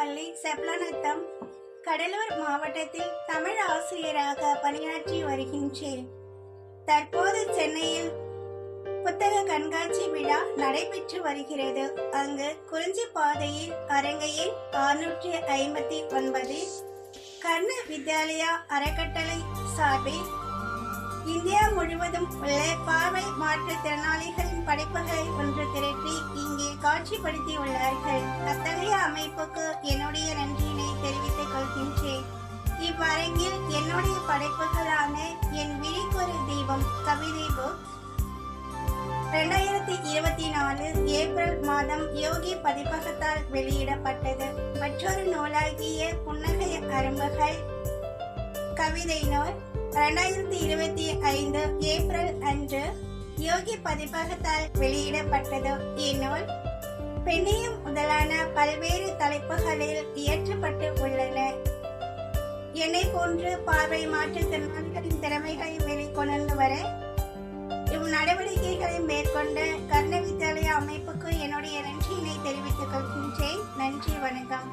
பள்ளி செப்லநத்தம், கடலூர் மாவட்டத்தில் தமிழ் ஆசிரியராக பணியாற்றி வருகின்றேன். தற்போது சென்னையில் புத்தக கண்காட்சி விழா நடைபெற்று வருகிறது. அங்கு குறிஞ்சிப்பாதையில் அரங்கையில் 659 கர்ண வித்யாலயா அறக்கட்டளை சார்பில் இந்தியா முழுவதும் உள்ள பார்வை மாற்றுத்திறனாளிகளின் படைப்புகளை ஒன்று திரட்டி இங்கே காட்சிப்படுத்தியுள்ளார்கள். அத்தகைய அமைப்புக்கு என்னுடைய நன்றியினை தெரிவித்துக் கொள்கின்றேன். இவ்வரங்கில் என்னுடைய படைப்புகளான என் விழிக்கொரு தீபம் கவிதை புக் 2024 ஏப்ரல் மாதம் யோகி பதிப்பகத்தால் வெளியிடப்பட்டது. மற்றொரு நூலாகிய புன்னகை அரும்புகள் கவிதை நூல் 2025 ஏப்ரல் அன்று யோகி பதிப்பகத்தால் வெளியிடப்பட்டது. இந்நூல் பெண்ணியம் முதலான பல்வேறு தலைப்புகளில் இயற்றப்பட்டு உள்ளன. என்னை போன்று பார்வை மாற்றுத்திறனாளிகளின் திறமைகளை வெளிக்கொணர்ந்து வர இந்நடவடிக்கைகளை மேற்கொண்ட கர்ண வித்யாலயா அமைப்புக்கு என்னுடைய நன்றியினை தெரிவித்துக் கொள்கின்றேன். நன்றி, வணக்கம்.